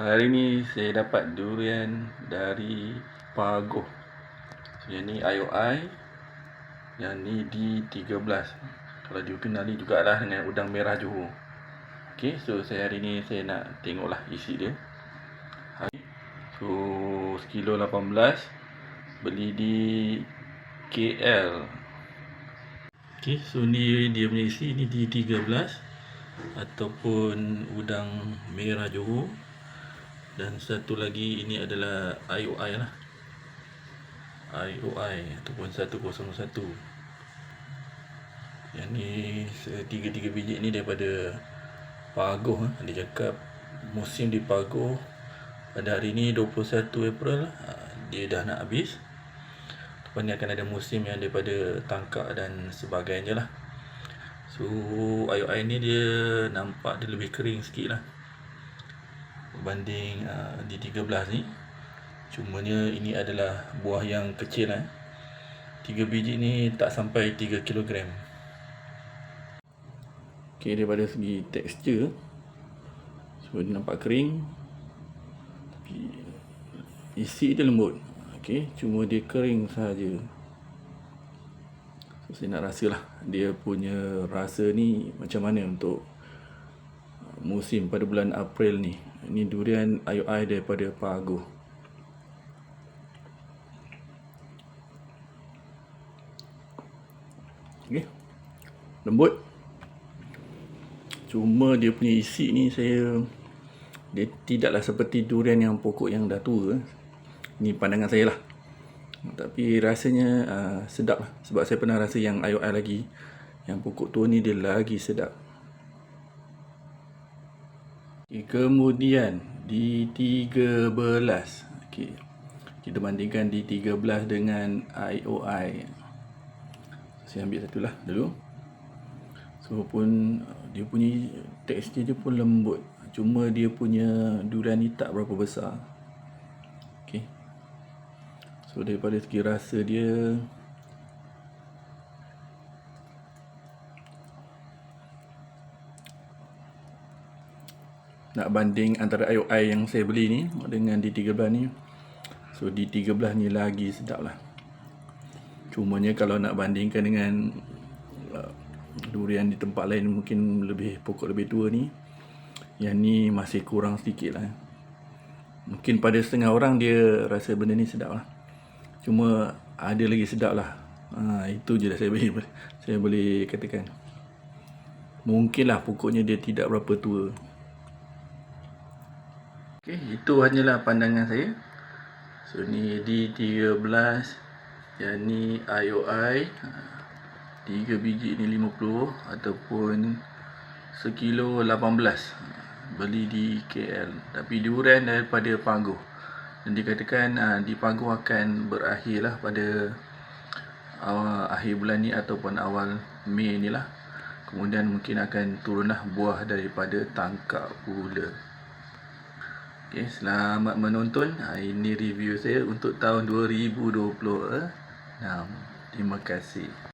Hari ni saya dapat durian dari Pagoh. Yang ni IOI, yang ni D13. Kalau dikenali jugalah dengan udang merah Johor. Okay, so hari ni saya nak tengoklah isi dia. So sekilo 18, beli di KL. Okay, so ni dia punya isi, ni D13 ataupun udang merah Johor. Dan satu lagi ini adalah IOI lah, IOI ataupun 101. Yang ni tiga biji ni daripada Pagoh. Dia cakap musim di Pagoh pada hari ni 21 April dia dah nak habis. Lepas ni akan ada musim yang daripada tangkak dan sebagainya lah. So IOI ni dia nampak dia lebih kering sikit lah berbanding D13 ni. Cumanya ini adalah buah yang kecil lah. 3 biji ni tak sampai 3 kg. Okay, daripada segi tekstur, so dia nampak kering, tapi isi dia lembut. Okay, cuma dia kering sahaja. So saya nak rasa lah dia punya rasa ni macam mana untuk musim pada bulan April ni. Ini durian IOI daripada Pagoh. Okay, lembut. Cuma dia punya isi ni dia tidaklah seperti durian yang pokok yang dah tua. Ini pandangan saya lah. Tapi rasanya sedap lah. Sebab saya pernah rasa yang IOI lagi, yang pokok tua ni dia lagi sedap. Kemudian D13. Okay, kita bandingkan D13 dengan IOI. Saya ambil satu lah dulu. So pun dia punya tekstur dia pun lembut. Cuma dia punya durian ni tak berapa besar. Okay, so daripada segi rasa dia, nak banding antara IOI yang saya beli ni dengan D13 ni, so D13 ni lagi sedap lah. Cumanya kalau nak bandingkan dengan durian di tempat lain, mungkin pokok lebih tua ni, yang ni masih kurang sedikit lah. Mungkin pada setengah orang dia rasa benda ni sedap lah. Cuma ada lagi sedap lah. Itu je lah saya boleh katakan. Mungkinlah pokoknya dia tidak berapa tua. Okay, itu hanyalah pandangan saya. So ni D13, yang ni IOI. 3 biji ni 50 ataupun sekilo 18, beli di KL. Tapi durian daripada Pagoh. Dan dikatakan di Pagoh akan berakhir lah pada akhir bulan ni ataupun awal Mei ni lah. Kemudian mungkin akan turunlah buah daripada tangkak pula. Okay, selamat menonton. Ini review saya untuk tahun 2020. Terima kasih.